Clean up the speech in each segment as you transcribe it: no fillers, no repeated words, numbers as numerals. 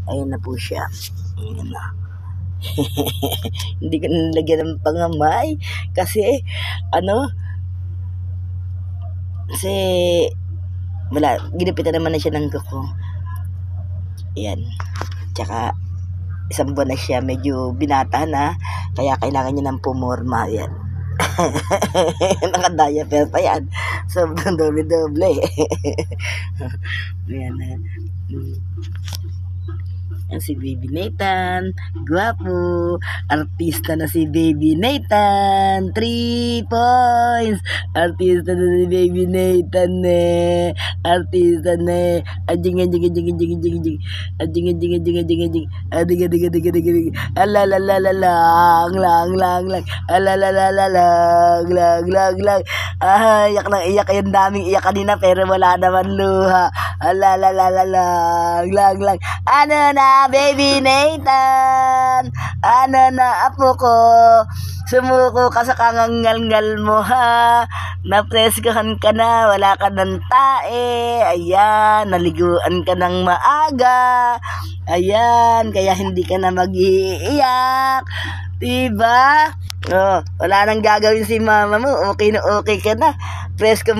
Ayan na po siya. Ayan na. Hindi ko nilagyan ng pangamay kasi kasi wala, ginupitan naman na siya ng kuko. Ayan. Tsaka isang buwan na siya, medyo binata na, kaya kailangan niya ng pumorma. Ayan. Naka-diaper pa yan. Sobrang doble-doble. Ayan na. Yan si Baby Nathan. Guwapo. Artista na si Baby Nathan. 3 points. Artista na si Baby Nathan Artista na. Adjing. Lang. Lang. Ah, iyak na iyak. Yung daming iyak kanina pero wala naman luha. Lang. Ano na, Baby Nathan? Ano na, apo ko? Sumuko ka sa kangangal-ngal mo, ha? Napreskahan ka na, wala ka ng tae. Ayan, naliguan ka ng maaga. Ayan, kaya hindi ka na mag-iiyak. Diba? Oh, wala nang gagawin si mama mo. Okay na okay ka na. Presko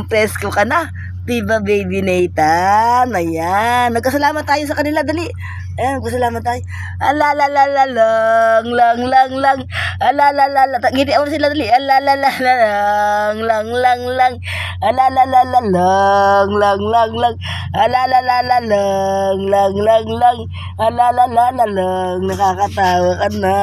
ka na. Diba, Baby Nathan? Ayan. Nagkasalamat tayo sa kanila. Dali. Ayan, nagkasalamat tayo. Lang. Ngiti ako sila. Dali. Lang. Lang. Nakakatawa ka na.